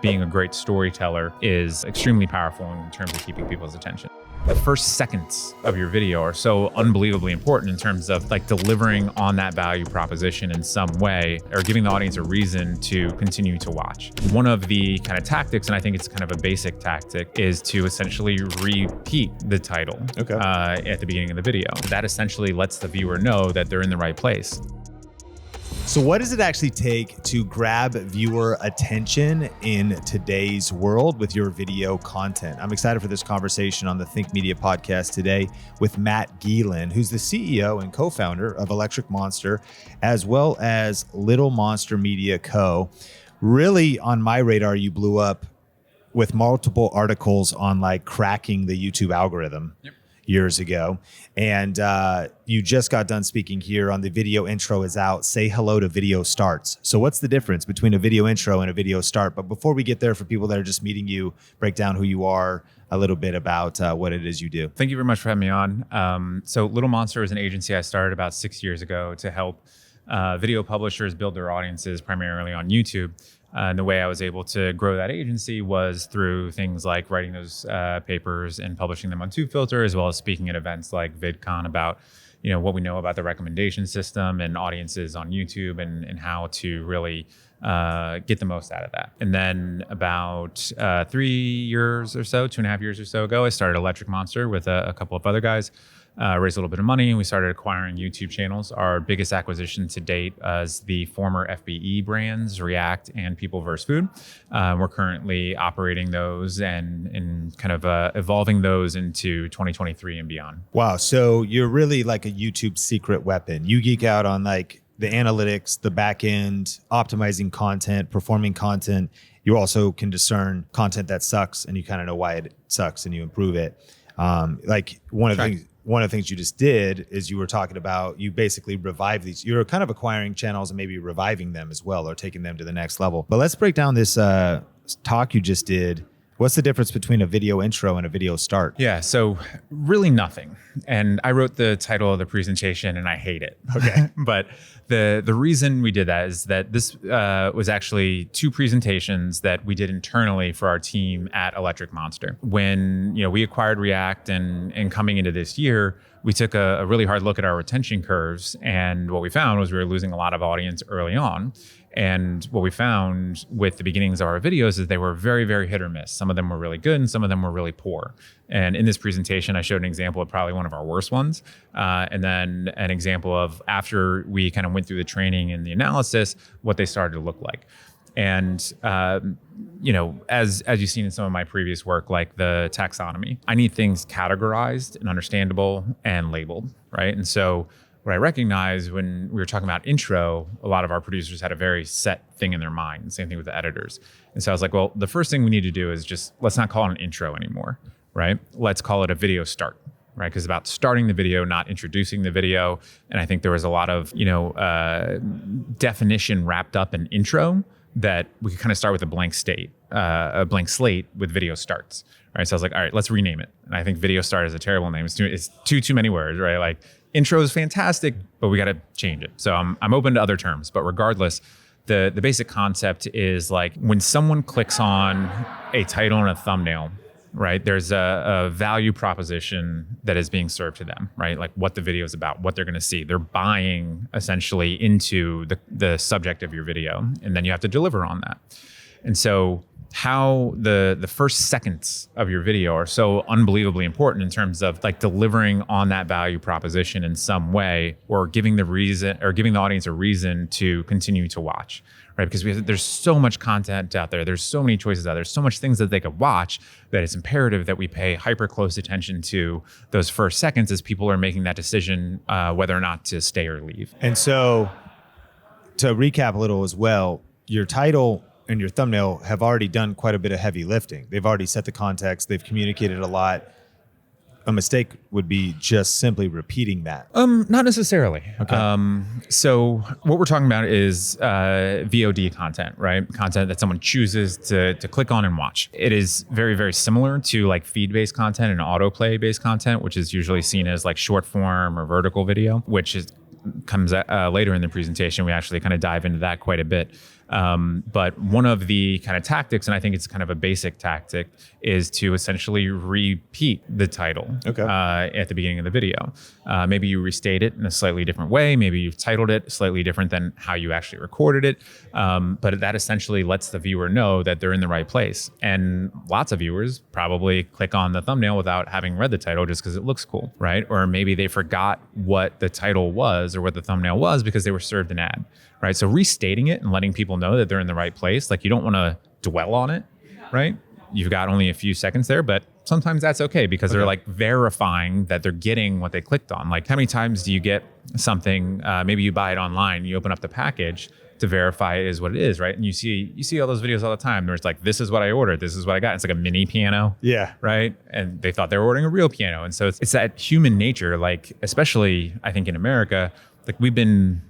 Being a great storyteller is extremely powerful in terms of keeping people's attention. The first seconds of your video are so unbelievably important in terms of like delivering on that value proposition in some way or giving the audience a reason to continue to watch. One of the kind of tactics, and I think it's kind of a basic tactic, is to essentially repeat the title at the beginning of the video. That essentially lets the viewer know that they're in the right place. So what does it actually take to grab viewer attention in today's world with your video content? I'm excited for this conversation on the Think Media podcast today with Matt Gielen, who's the CEO and co-founder of Electric Monster, as well as Little Monster Media Co. Really on my radar, you blew up with multiple articles on like cracking the YouTube algorithm. Yep. Years ago. And you just got done speaking here on the video intro is out. Say hello to video starts. So what's the difference between a video intro and a video start? But before we get there, for people that are just meeting you, break down who you are, a little bit about what it is you do. Thank you very much for having me on. So Little Monster is an agency I started about 6 years ago to help video publishers build their audiences primarily on YouTube. And the way I was able to grow that agency was through things like writing those papers and publishing them on TubeFilter, as well as speaking at events like VidCon about, you know, what we know about the recommendation system and audiences on YouTube and how to really get the most out of that. And then about 3 years or so, 2.5 years or so ago, I started Electric Monster with a couple of other guys. Raised a little bit of money, and we started acquiring YouTube channels. Our biggest acquisition to date is the former FBE brands, React and People vs. Food. We're currently operating those and kind of evolving those into 2023 and beyond. Wow, so you're really like a YouTube secret weapon. You geek out on like the analytics, the back end, optimizing content, performing content. You also can discern content that sucks, and you kind of know why it sucks, and you improve it. One of the things you just did is you were talking about, you basically revive these. You're kind of acquiring channels and maybe reviving them as well, or taking them to the next level. But let's break down this talk you just did. What's the difference between a video intro and a video start? Yeah, so really nothing. And I wrote the title of the presentation and I hate it. Okay. But the reason we did that is that this was actually 2 presentations that we did internally for our team at Electric Monster. When we acquired React and coming into this year, we took a really hard look at our retention curves. And what we found was we were losing a lot of audience early on. And what we found with the beginnings of our videos is they were very, very hit or miss. Some of them were really good and some of them were really poor. And in this presentation, I showed an example of probably one of our worst ones. And then an example of after we kind of went through the training and the analysis, what they started to look like. And, as you've seen in some of my previous work, like the taxonomy, I need things categorized and understandable and labeled, right? And so what I recognized when we were talking about intro, a lot of our producers had a very set thing in their mind. Same thing with the editors. And so I was like, well, the first thing we need to do is just, let's not call it an intro anymore, right? Let's call it a video start, right? Because it's about starting the video, not introducing the video. And I think there was a lot of, definition wrapped up in intro that we could kind of start with a blank slate with video starts, right? So I was like, all right, let's rename it. And I think video start is a terrible name. It's too many words, right? Like intro is fantastic, but we got to change it. So I'm open to other terms, but regardless, the basic concept is like when someone clicks on a title and a thumbnail, right? There's a value proposition that is being served to them, right? Like what the video is about, what they're going to see. They're buying essentially into the subject of your video, and then you have to deliver on that. And so how the first seconds of your video are so unbelievably important in terms of like delivering on that value proposition in some way, or giving the audience a reason to continue to watch, right? Because there's so much content out there. There's so many choices out there. There's so much things that they could watch that it's imperative that we pay hyper close attention to those first seconds as people are making that decision whether or not to stay or leave. And so to recap a little as well, your title and your thumbnail have already done quite a bit of heavy lifting. They've already set the context. They've communicated a lot. A mistake would be just simply repeating that. Not necessarily. Okay. So what we're talking about is VOD content, right? Content that someone chooses to click on and watch. It is very, very similar to like feed-based content and autoplay-based content, which is usually seen as like short form or vertical video, which comes later in the presentation. We actually kind of dive into that quite a bit. But one of the kind of tactics, and I think it's kind of a basic tactic, is to essentially repeat the title at the beginning of the video. Maybe you restate it in a slightly different way. Maybe you've titled it slightly different than how you actually recorded it. But that essentially lets the viewer know that they're in the right place. And lots of viewers probably click on the thumbnail without having read the title just because it looks cool, right? Or maybe they forgot what the title was or what the thumbnail was because they were served an ad, right? So restating it and letting people know that they're in the right place, like you don't want to dwell on it, right? You've got only a few seconds there, but sometimes that's okay because they're like verifying that they're getting what they clicked on. Like how many times do you get something, maybe you buy it online, you open up the package to verify it is what it is, right? And you see all those videos all the time. There's like, this is what I ordered. This is what I got. It's like a mini piano. Yeah. Right. And they thought they were ordering a real piano. And so it's that human nature, like, especially I think in America, like we've been,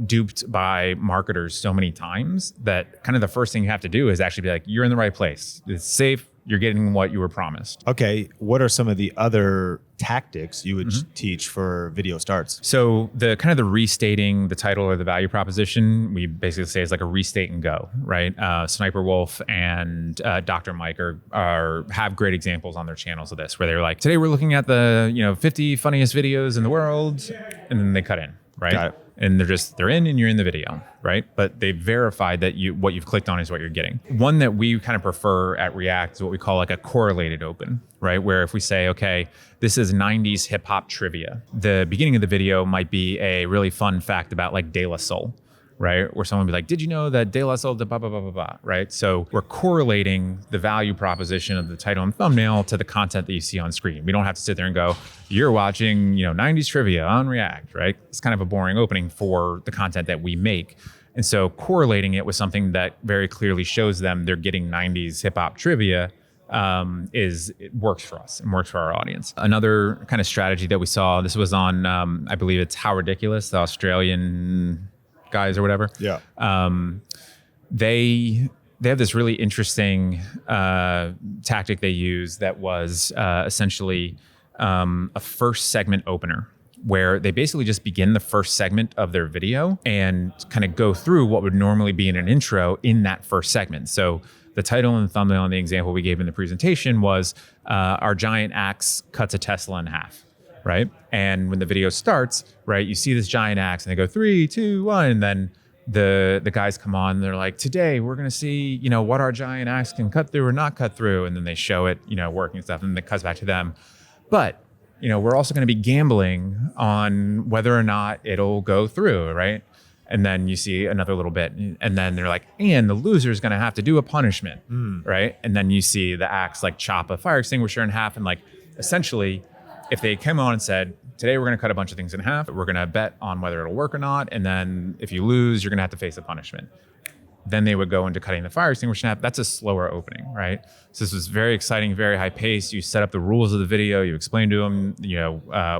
duped by marketers so many times that kind of the first thing you have to do is actually be like, you're in the right place. It's safe. You're getting what you were promised. Okay. What are some of the other tactics you would teach for video starts? So the kind of the restating the title or the value proposition, we basically say is like a restate and go, right? Sniper Wolf and Dr. Mike have great examples on their channels of this, where they're like, today we're looking at the 50 funniest videos in the world, and then they cut in, right? Got it. And they're in and you're in the video, right? But they verified that what you've clicked on is what you're getting. One that we kind of prefer at React is what we call like a correlated open, right? Where if we say, okay, this is 90s hip hop trivia, the beginning of the video might be a really fun fact about like De La Soul, right? Where someone would be like, did you know that De La Soul, blah, blah, blah, blah, blah, right? So we're correlating the value proposition of the title and thumbnail to the content that you see on screen. We don't have to sit there and go, you're watching, 90s trivia on React, right? It's kind of a boring opening for the content that we make. And so correlating it with something that very clearly shows them they're getting 90s hip hop trivia it works for us and works for our audience. Another kind of strategy that we saw, this was on, I believe it's How Ridiculous, the Australian guys or whatever. Yeah. They have this really interesting tactic they use that was essentially a first segment opener, where they basically just begin the first segment of their video and kind of go through what would normally be in an intro in that first segment. So the title and the thumbnail and the example we gave in the presentation was our giant axe cuts a Tesla in half. Right. And when the video starts, right, you see this giant axe and they go 3, 2, 1. And then the guys come on and they're like, today we're going to see, what our giant axe can cut through or not cut through. And then they show it, working and stuff. And then it cuts back to them. But, we're also going to be gambling on whether or not it'll go through. Right. And then you see another little bit. And then they're like, and the loser is going to have to do a punishment. Right. And then you see the axe like chop a fire extinguisher in half. And like essentially, if they came on and said, today we're going to cut a bunch of things in half, we're going to bet on whether it'll work or not, and then if you lose, you're going to have to face a punishment. Then they would go into cutting the fire extinguisher in half. That's a slower opening, right? So this was very exciting, very high pace. You set up the rules of the video, you explain to them,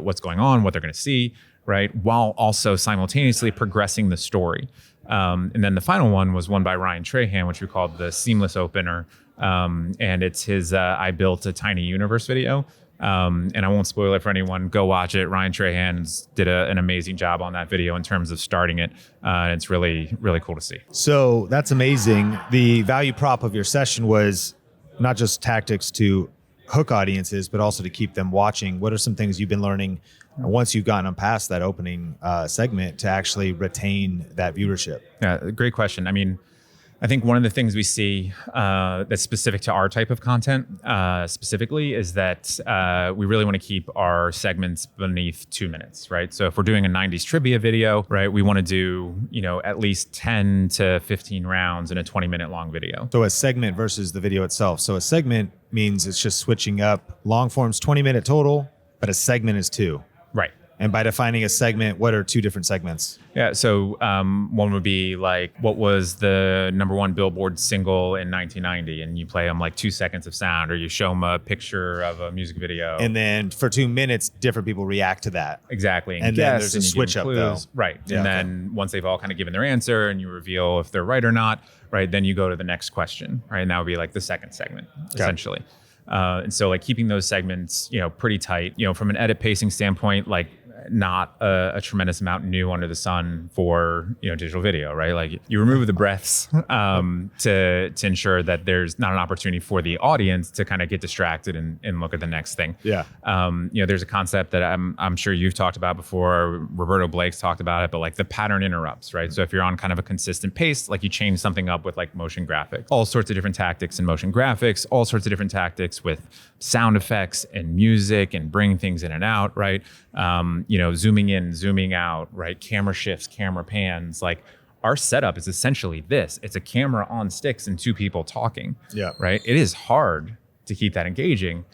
what's going on, what they're going to see, right? While also simultaneously progressing the story. And then the final one was one by Ryan Trahan, which we called the Seamless Opener. And it's his I Built a Tiny Universe video. And I won't spoil it for anyone. Go watch it. Ryan Trahan did an amazing job on that video in terms of starting it. And it's really, really cool to see. So that's amazing. The value prop of your session was not just tactics to hook audiences, but also to keep them watching. What are some things you've been learning once you've gotten past that opening segment to actually retain that viewership? Yeah, great question. I mean, I think one of the things we see that's specific to our type of content specifically is that we really want to keep our segments beneath 2 minutes, right? So if we're doing a 90s trivia video, right, we want to do, at least 10 to 15 rounds in a 20-minute long video. So a segment versus the video itself. So a segment means it's just switching up. Long form's 20-minute total, but a segment is 2. Right. And by defining a segment, what are 2 different segments? Yeah, so one would be like, what was the #1 Billboard single in 1990? And you play them like 2 seconds of sound, or you show them a picture of a music video. And then for 2 minutes, different people react to that. Exactly. And then there's a switch up though. Right. Yeah, and then once they've all kind of given their answer and you reveal if they're right or not, right, then you go to the next question, right? And that would be like the second segment, essentially. And so like keeping those segments, pretty tight, from an edit pacing standpoint, like not a tremendous amount new under the sun for digital video, right? Like you remove the breaths to ensure that there's not an opportunity for the audience to kind of get distracted and look at the next thing. Yeah. There's a concept that I'm sure you've talked about before. Roberto Blake's talked about it, but like the pattern interrupts, right? So if you're on kind of a consistent pace, like you change something up with like motion graphics, all sorts of different tactics in motion graphics, all sorts of different tactics with sound effects and music and bringing things in and out, right? Zooming in, zooming out, right? Camera shifts, camera pans, like our setup is essentially this. It's a camera on sticks and two people talking, right? It is hard to keep that engaging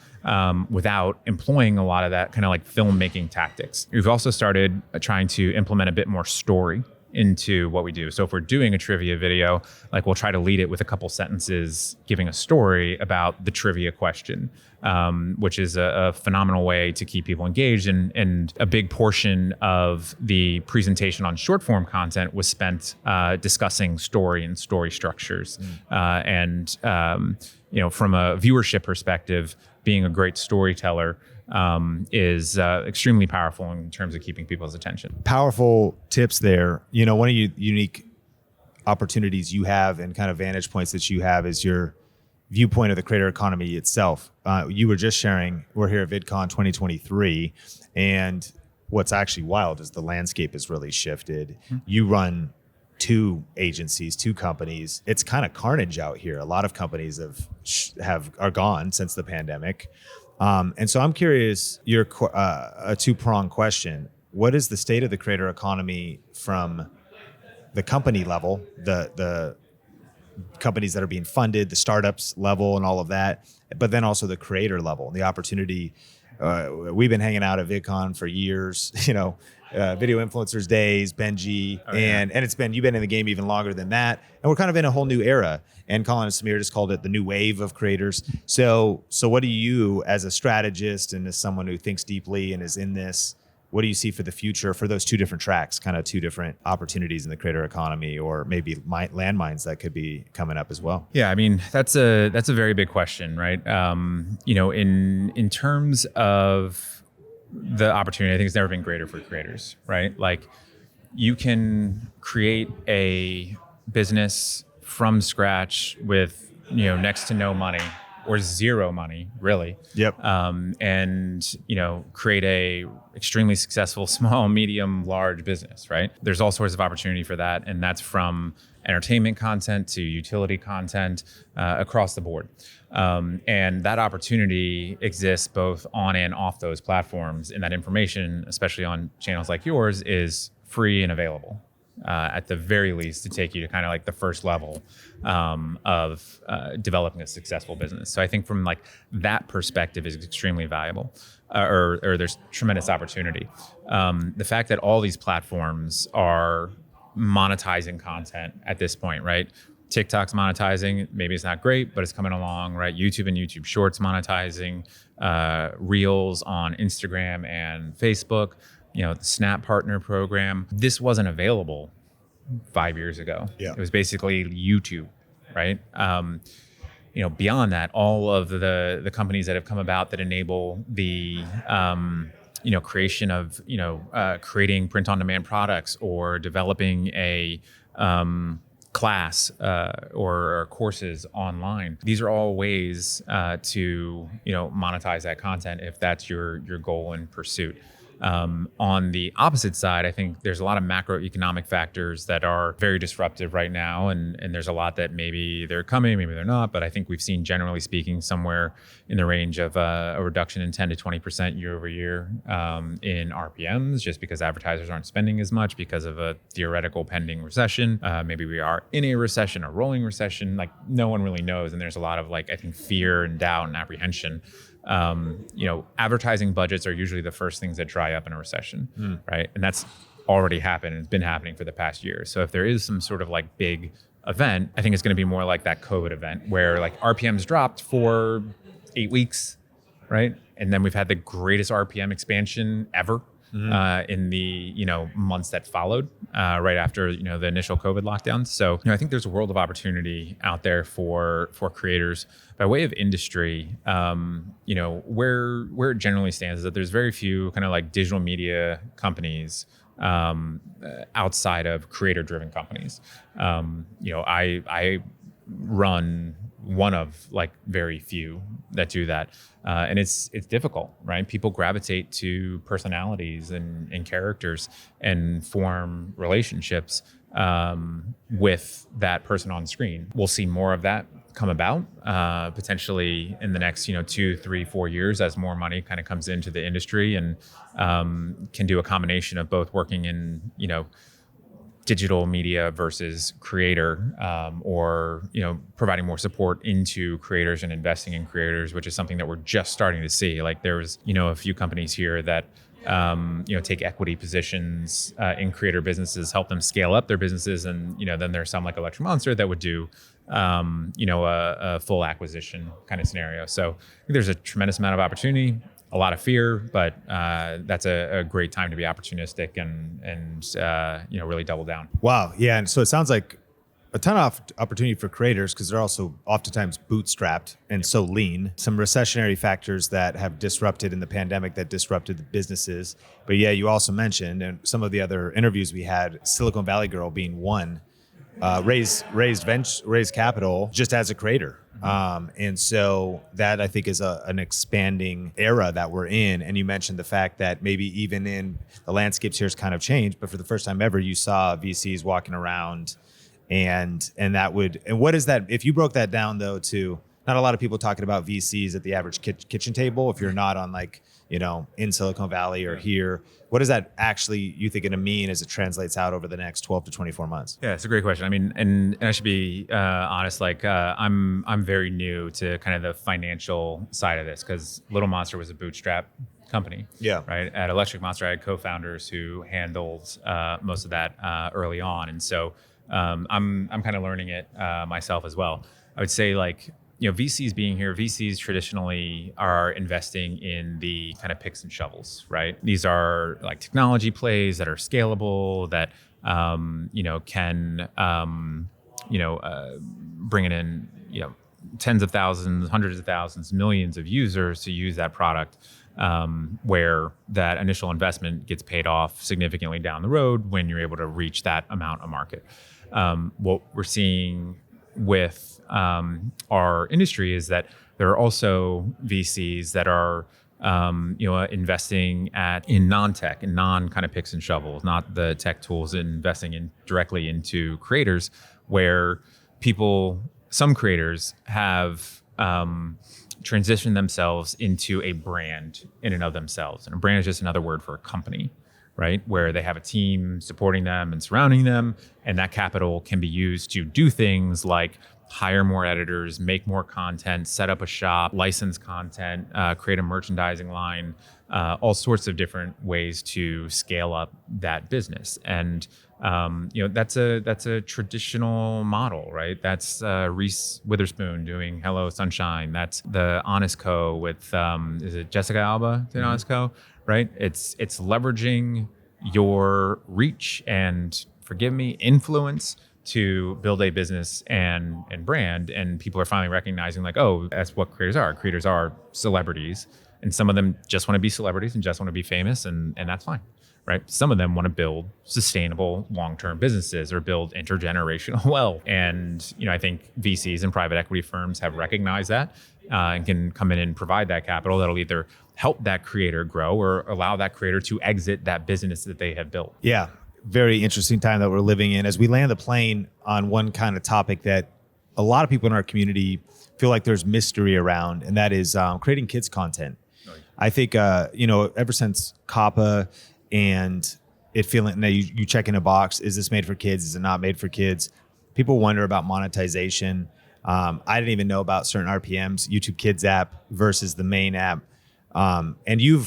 without employing a lot of that kind of like filmmaking tactics. We've also started trying to implement a bit more story into what we do. So if we're doing a trivia video, like we'll try to lead it with a couple sentences giving a story about the trivia question, which is a phenomenal way to keep people engaged. And a big portion of the presentation on short form content was spent discussing story and story structures. From a viewership perspective, being a great storyteller is extremely powerful in terms of keeping people's attention. Powerful tips there. One of the unique opportunities you have and kind of vantage points that you have is your viewpoint of the creator economy itself. You were just sharing, we're here at VidCon 2023, and what's actually wild is the landscape has really shifted. You run 2 agencies, 2 companies. It's kind of carnage out here. A lot of companies are gone since the pandemic. And so I'm curious, a 2-pronged question. What is the state of the creator economy from the company level, the companies that are being funded, the startups level and all of that, but then also the creator level and the opportunity? We've been hanging out at VidCon for years, Video Influencers Days, Benji, and you've been in the game even longer than that. And we're kind of in a whole new era. And Colin and Samir just called it the new wave of creators. So what do you, as a strategist and as someone who thinks deeply and is in this, what do you see for the future for those 2 different tracks, kind of 2 different opportunities in the creator economy, or maybe landmines that could be coming up as well? Yeah, I mean, that's a very big question, right? In terms of the opportunity, I think it's never been greater for creators, right? Like you can create a business from scratch with, next to no money or zero money, really. Yep. And create a extremely successful small, medium, large business, right? There's all sorts of opportunity for that. And that's from entertainment content to utility content across the board. And that opportunity exists both on and off those platforms. And that information, especially on channels like yours, is free and available. At the very least, to take you to kind of like the first level of developing a successful business. So I think from like that perspective is extremely valuable, or there's tremendous opportunity. The fact that all these platforms are monetizing content at this point, right? TikTok's monetizing, maybe it's not great, but it's coming along, right? YouTube and YouTube Shorts monetizing, Reels on Instagram and Facebook. The Snap Partner Program. This wasn't available 5 years ago. Yeah. It was basically YouTube, right? Beyond that, all of the companies that have come about that enable the creation of creating print-on-demand products or developing a class or courses online. These are all ways to monetize that content if that's your goal and pursuit. On the opposite side, I think there's a lot of macroeconomic factors that are very disruptive right now. And there's a lot that maybe they're coming, maybe they're not. But I think we've seen, generally speaking, somewhere in the range of a reduction in 10 to 20% year over year in RPMs, just because advertisers aren't spending as much because of a theoretical pending recession. Maybe we are in a recession, a rolling recession, like no one really knows. And there's a lot of I think fear and doubt and apprehension. Advertising budgets are usually the first things that dry up in a recession, right? And that's already happened and it's been happening for the past year. So if there is some sort of big event, I think it's going to be more like that COVID event where RPMs dropped for 8 weeks, right? And then we've had the greatest RPM expansion ever. in the months that followed right after the initial COVID lockdowns. So I think there's a world of opportunity out there for creators. By way of industry, where it generally stands is that there's very few kind of like digital media companies outside of creator-driven companies. I run one of like very few that do that, and it's difficult, right? People gravitate to personalities and characters and form relationships with that person on screen. We'll see more of that come about potentially in the next 2, 3, 4 years as more money kind of comes into the industry and can do a combination of both working in digital media versus creator, or providing more support into creators and investing in creators, which is something that we're just starting to see. Like there was a few companies here that take equity positions in creator businesses, help them scale up their businesses, and then there's some like Electric Monster that would do a full acquisition kind of scenario. So I think there's a tremendous amount of opportunity, a lot of fear, but that's a great time to be opportunistic and really double down. Wow. Yeah. And so it sounds like a ton of opportunity for creators because they're also oftentimes bootstrapped and so lean. Some recessionary factors that have disrupted in the pandemic that disrupted the businesses. But yeah, you also mentioned, and some of the other interviews we had, Silicon Valley Girl being one, raised capital just as a creator. And so that I think is an expanding era that we're in. And you mentioned the fact that maybe even in the landscapes here has kind of changed, but for the first time ever, you saw VCs walking around and what is that? If you broke that down though, to not a lot of people talking about VCs at the average kitchen table, if you're not on like, in Silicon Valley or here, what does that actually, you think, going to mean as it translates out over the next 12 to 24 months? Yeah, it's a great question. I mean, and I should be honest, like I'm very new to kind of the financial side of this because Little Monster was a bootstrap company. Yeah. Right. At Electric Monster, I had co-founders who handled most of that early on. And so I'm kind of learning it myself as well. I would say like, VCs being here, VCs traditionally are investing in the kind of picks and shovels, right? These are like technology plays that are scalable, that, can, bring in, tens of thousands, hundreds of thousands, millions of users to use that product, where that initial investment gets paid off significantly down the road when you're able to reach that amount of market. What we're seeing with our industry is that there are also VCs that are investing in non-tech and kind of picks and shovels, not the tech tools, investing directly into creators, where some creators have transitioned themselves into a brand in and of themselves, and a brand is just another word for a company. Right, where they have a team supporting them and surrounding them, and that capital can be used to do things like hire more editors, make more content, set up a shop, license content, create a merchandising line, all sorts of different ways to scale up that business. And that's a traditional model, right? That's Reese Witherspoon doing Hello Sunshine. That's the Honest Co. with is it Jessica Alba doing Honest Co. Right? It's leveraging your reach and, forgive me, influence to build a business and brand. And people are finally recognizing like, oh, that's what creators are. Creators are celebrities. And some of them just want to be celebrities and just want to be famous, and that's fine. Right? Some of them want to build sustainable long-term businesses or build intergenerational wealth. And, I think VCs and private equity firms have recognized that and can come in and provide that capital that'll either help that creator grow or allow that creator to exit that business that they have built. Yeah. Very interesting time that we're living in. As we land the plane on one kind of topic that a lot of people in our community feel like there's mystery around, and that is creating kids content. Oh, yeah. I think, ever since COPPA and it feeling, now you check in a box, is this made for kids? Is it not made for kids? People wonder about monetization. I didn't even know about certain RPMs, YouTube Kids app versus the main app. And you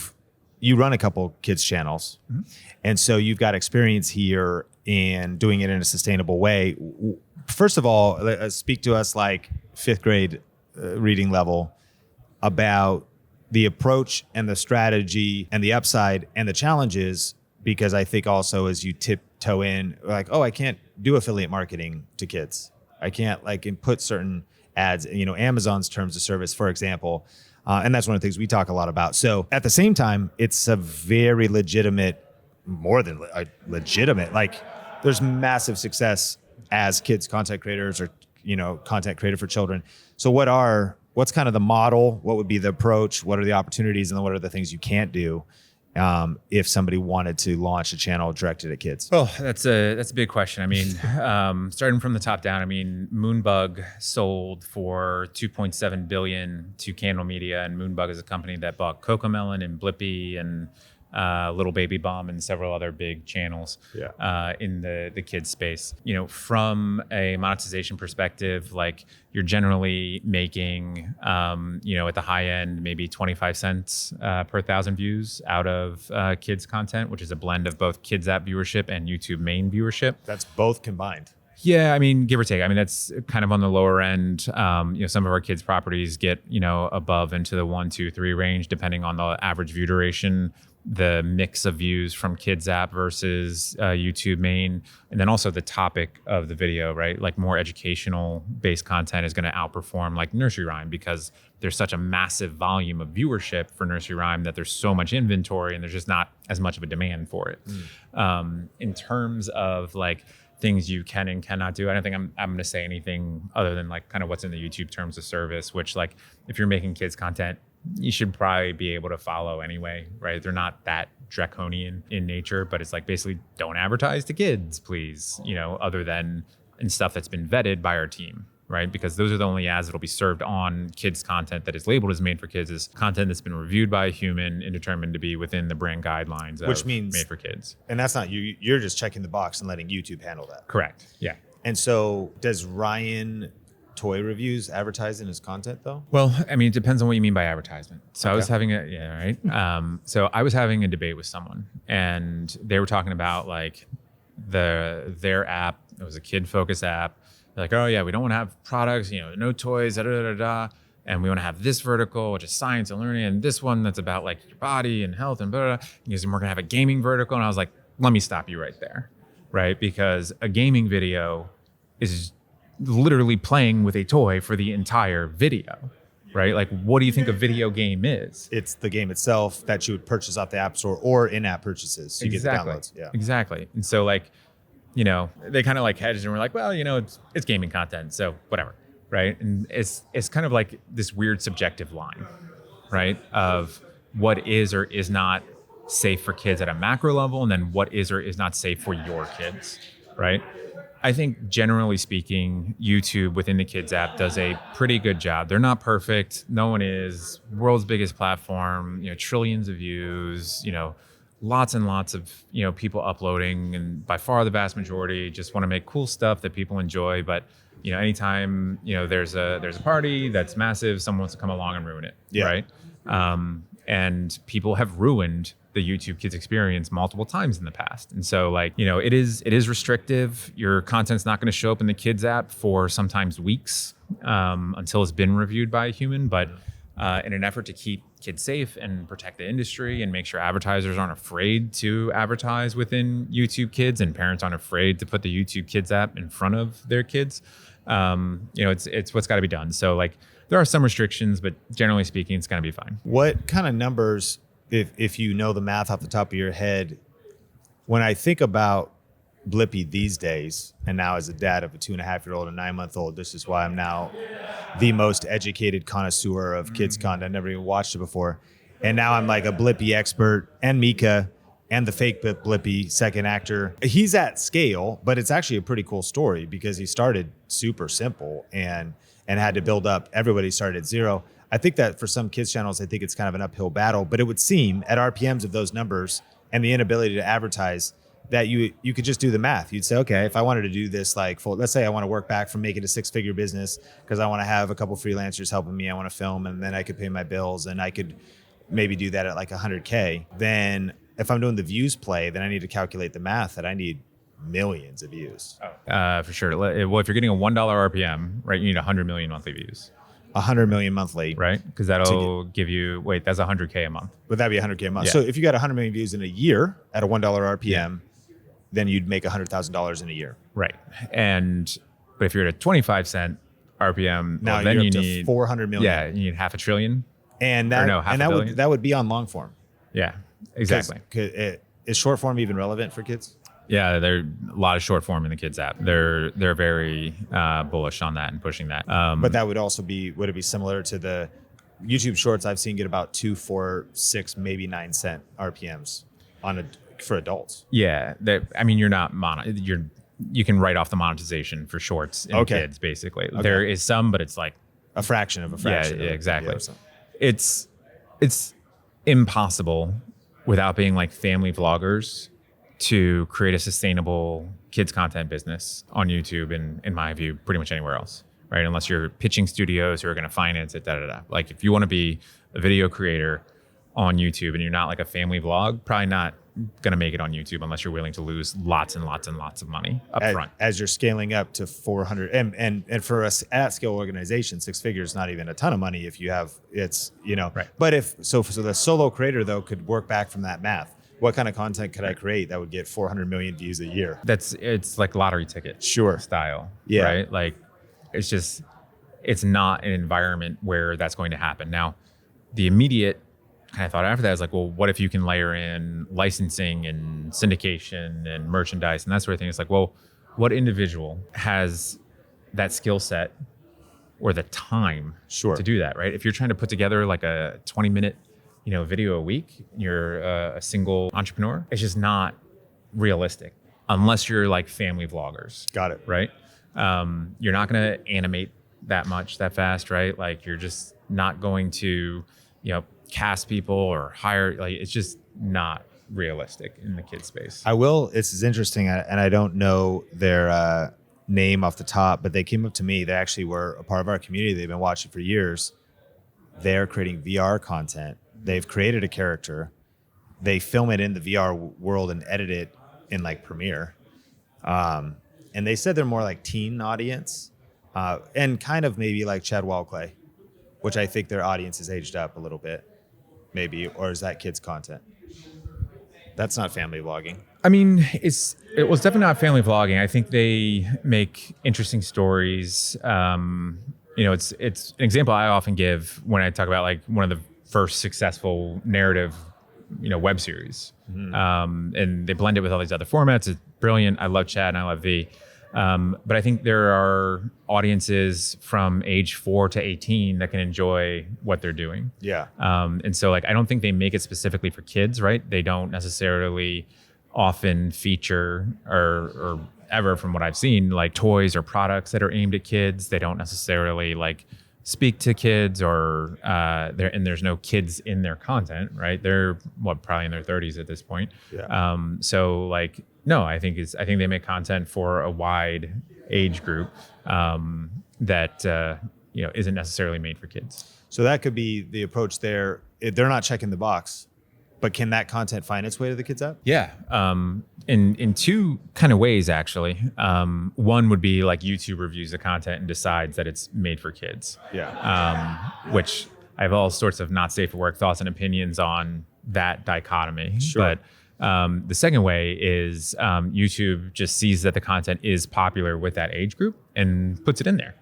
run a couple kids channels. Mm-hmm. And so you've got experience here in doing it in a sustainable way. First of all, speak to us like fifth grade reading level about the approach and the strategy and the upside and the challenges, because I think also as you tiptoe in, like, oh, I can't do affiliate marketing to kids. I can't like input certain ads, Amazon's terms of service, for example. And that's one of the things we talk a lot about. So at the same time, it's a very legitimate, more than legitimate, like there's massive success as kids content creators or, content creator for children. So what's kind of the model? What would be the approach? What are the opportunities? And then what are the things you can't do if somebody wanted to launch a channel directed at kids? Well, that's a big question. I mean, starting from the top down, I mean, Moonbug sold for $2.7 billion to Candle Media, and Moonbug is a company that bought Cocomelon and Blippi and Little Baby Bomb and several other big channels in the kids space. From a monetization perspective, like you're generally making, at the high end, maybe 25 cents per 1,000 views out of kids content, which is a blend of both kids app viewership and YouTube main viewership. That's both combined. Yeah, I mean, give or take. I mean, that's kind of on the lower end. Some of our kids' properties get, above into the 1, 2, 3 range, depending on the average view duration, the mix of views from kids app versus YouTube main, and then also the topic of the video, right? Like more educational based content is going to outperform like nursery rhyme because there's such a massive volume of viewership for nursery rhyme that there's so much inventory and there's just not as much of a demand for it. In terms of like things you can and cannot do, I don't think I'm going to say anything other than like kind of what's in the YouTube terms of service, which like if you're making kids content, you should probably be able to follow anyway, right? They're not that draconian in nature, but it's like basically don't advertise to kids, please, other than in stuff that's been vetted by our team, right? Because those are the only ads that'll be served on kids content that is labeled as made for kids, is content that's been reviewed by a human and determined to be within the brand guidelines which means made for kids. And that's not you. You're just checking the box and letting YouTube handle that. Correct. Yeah. And so does Ryan Toy Reviews advertise in his content though? Well, I mean, it depends on what you mean by advertisement. So Okay. I was having so I was having a debate with someone and they were talking about like their app. It was a kid focused app. They're like, oh yeah, we don't want to have products, no toys, and we want to have this vertical, which is science and learning, and this one that's about like your body and health and blah, blah, blah. Because we're gonna have a gaming vertical. And I was like, let me stop you right there, right? Because a gaming video is literally playing with a toy for the entire video, right? Like, what do you think a video game is? It's the game itself that you would purchase off the App Store or in-app purchases. So you get the downloads. Yeah. Exactly. And so like, they kind of like hedged and were like, well, it's gaming content, so whatever, right? And it's kind of like this weird subjective line, right? Of what is or is not safe for kids at a macro level, and then what is or is not safe for your kids, right? I think generally speaking, YouTube within the kids app does a pretty good job. They're not perfect. No one is. World's biggest platform, trillions of views, lots and lots of, people uploading, and by far the vast majority just want to make cool stuff that people enjoy. But, anytime, there's a party that's massive, someone wants to come along and ruin it. Yeah. Right. And people have ruined the YouTube Kids experience multiple times in the past. And so like, it is restrictive. Your content's not going to show up in the Kids app for sometimes weeks until it's been reviewed by a human. But in an effort to keep kids safe and protect the industry and make sure advertisers aren't afraid to advertise within YouTube Kids and parents aren't afraid to put the YouTube Kids app in front of their kids, it's what's got to be done. So like there are some restrictions, but generally speaking, it's going to be fine. What kind of numbers, if you know the math off the top of your head, when I think about Blippi these days, and now as a dad of a 2.5-year-old and 9-month-old, this is why I'm now the most educated connoisseur of kids content. I've never even watched it before. And now I'm like a Blippi expert, and Mika and the fake Blippi second actor. He's at scale, but it's actually a pretty cool story because he started super simple and had to build up. Everybody started at zero. I think that for some kids channels, I think it's kind of an uphill battle, but it would seem at RPMs of those numbers and the inability to advertise that you could just do the math. You'd say, okay, if I wanted to do this, like let's say I want to work back from making a 6-figure business because I want to have a couple freelancers helping me. I want to film and then I could pay my bills and I could maybe do that at like 100K. Then if I'm doing the views play, then I need to calculate the math that I need millions of views. For sure. Well, if you're getting a $1 RPM, right, you need 100 million monthly views. 100 million monthly. right? Because that'll give you, wait, that's 100K a month. Would that be 100K a month? Yeah. So if you got 100 million views in a year at a $1 RPM, then you'd make $100,000 in a year. Right. But if you're at a 25 cent RPM, Now well, then you're you up to need 400 million. Yeah, you need half a trillion. And that, Or no, half and a that billion. would, that would be on long form. Yeah, exactly. Is short form even relevant for kids? Yeah, there are a lot of short form in the kids app. They're very bullish on that and pushing that. But that would also be, would it be similar to the YouTube Shorts I've seen get about 2, 4, 6, maybe 9 cent RPMs for adults? Yeah, I mean, you're not you can write off the monetization for shorts in kids, basically. Okay. There is some, but it's like A fraction of a fraction. Yeah, of exactly. or something. It's impossible without being like family vloggers to create a sustainable kids content business on YouTube and, in my view, pretty much anywhere else, right? Unless you're pitching studios who are going to finance it, Like if you want to be a video creator on YouTube and you're not like a family vlog, probably not going to make it on YouTube unless you're willing to lose lots and lots and lots of money up front. As you're scaling up to 400, and for us at scale organization, 6 figures is not even a ton of money if you have, Right. But so the solo creator though could work back from that math. What kind of content could I create that would get 400 million views a year? It's like lottery ticket Sure. style, Yeah. right? Like it's not an environment where that's going to happen. Now, the immediate kind of thought after that is like, well, what if you can layer in licensing and syndication and merchandise and that sort of thing? It's like, well, what individual has that skill set or the time Sure. to do that, right? If you're trying to put together like a 20-minute, video a week, you're a single entrepreneur, it's just not realistic unless you're like family vloggers. Got it. Right? You're not going to animate that much that fast, right? Like you're just not going to, cast people or hire, like it's just not realistic in the kid space. This is interesting, and I don't know their name off the top, but they came up to me. They actually were a part of our community. They've been watching for years. They're creating VR content. They've created a character. They film it in the VR world and edit it in like Premiere. And they said they're more like teen audience and kind of maybe like Chad Wildclay, which I think their audience is aged up a little bit. Maybe, or is that kids content? That's not family vlogging. I mean, it was definitely not family vlogging. I think they make interesting stories. It's an example I often give when I talk about like one of the first successful narrative, web series. Mm-hmm. And they blend it with all these other formats. It's brilliant. I love Chad and I love V. But I think there are audiences from age 4 to 18 that can enjoy what they're doing. Yeah. And so like, I don't think they make it specifically for kids, right? They don't necessarily often feature or ever, from what I've seen, like toys or products that are aimed at kids. They don't necessarily like speak to kids or there's no kids in their content, right? They're probably in their 30s at this point. Yeah. So like, no, I think they make content for a wide age group that isn't necessarily made for kids. So that could be the approach there. They're not checking the box, but can that content find its way to the kids app? Yeah, in two kind of ways actually. One would be like YouTube reviews the content and decides that it's made for kids. Yeah. Which I have all sorts of not safe for work thoughts and opinions on that dichotomy. Sure. But the second way is YouTube just sees that the content is popular with that age group and puts it in there.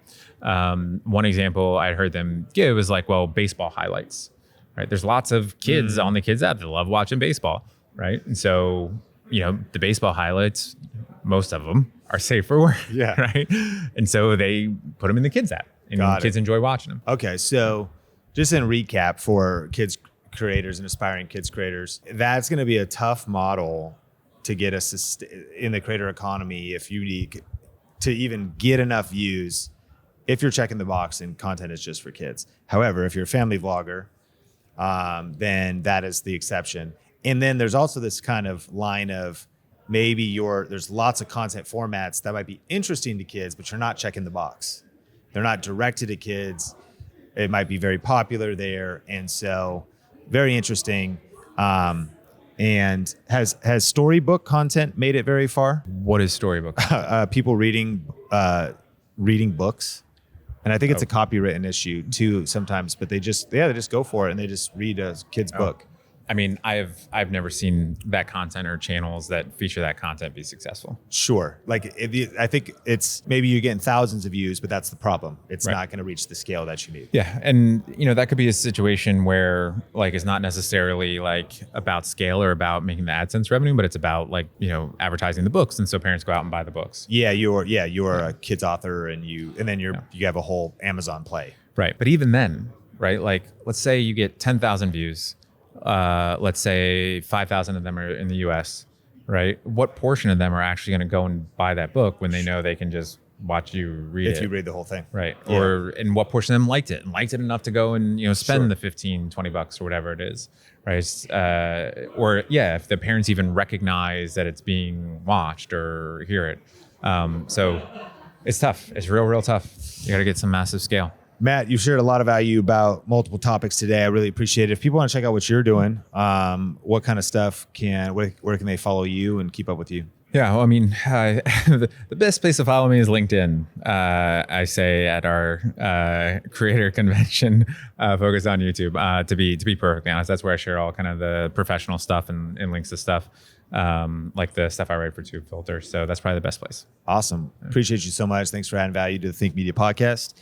One example I heard them give is like, well, baseball highlights, right? There's lots of kids on the kids app that love watching baseball, right? And so, the baseball highlights, most of them are safe for work, Yeah. right? And so they put them in the kids app and kids enjoy watching them. Okay, so just in recap for kids creators and aspiring kids creators, that's going to be a tough model to get us in the creator economy if you need to even get enough views if you're checking the box and content is just for kids. However, if you're a family vlogger, then that is the exception. And then there's also this kind of line of maybe there's lots of content formats that might be interesting to kids, but you're not checking the box. They're not directed at kids. It might be very popular there. And so very interesting. And has storybook content made it very far? What is storybook? People reading books. And I think it's a copywritten issue too sometimes, but they just go for it and they just read a kid's book. I mean, I've never seen that content or channels that feature that content be successful. Sure. Like I think it's maybe you're getting thousands of views, but that's the problem. It's not going to reach the scale that you need. Yeah. And that could be a situation where like it's not necessarily like about scale or about making the AdSense revenue, but it's about like, advertising the books. And so parents go out and buy the books. Yeah, you're a kid's author and you have a whole Amazon play. Right. But even then, right? Like let's say you get 10,000 views. Let's say 5,000 of them are in the US, right? What portion of them are actually going to go and buy that book when they know they can just watch you read it? If you read the whole thing. Right. Yeah. And what portion of them liked it enough to go and, spend the 15, 20 bucks or whatever it is. Right. If the parents even recognize that it's being watched or hear it. So it's tough. It's real tough. You got to get some massive scale. Matt, you've shared a lot of value about multiple topics today. I really appreciate it. If people want to check out what you're doing, what kind of stuff where can they follow you and keep up with you? Yeah, well, I mean, the best place to follow me is LinkedIn. I say at our creator convention, focused on YouTube. To be perfectly honest, that's where I share all kind of the professional stuff and links to stuff, like the stuff I write for Tube Filter. So that's probably the best place. Awesome. Appreciate you so much. Thanks for adding value to the Think Media podcast.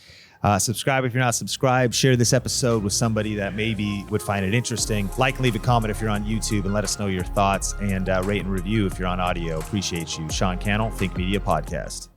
Subscribe if you're not subscribed. Share this episode with somebody that maybe would find it interesting. Like and leave a comment if you're on YouTube and let us know your thoughts, and rate and review if you're on audio. Appreciate you. Sean Cannell, Think Media Podcast.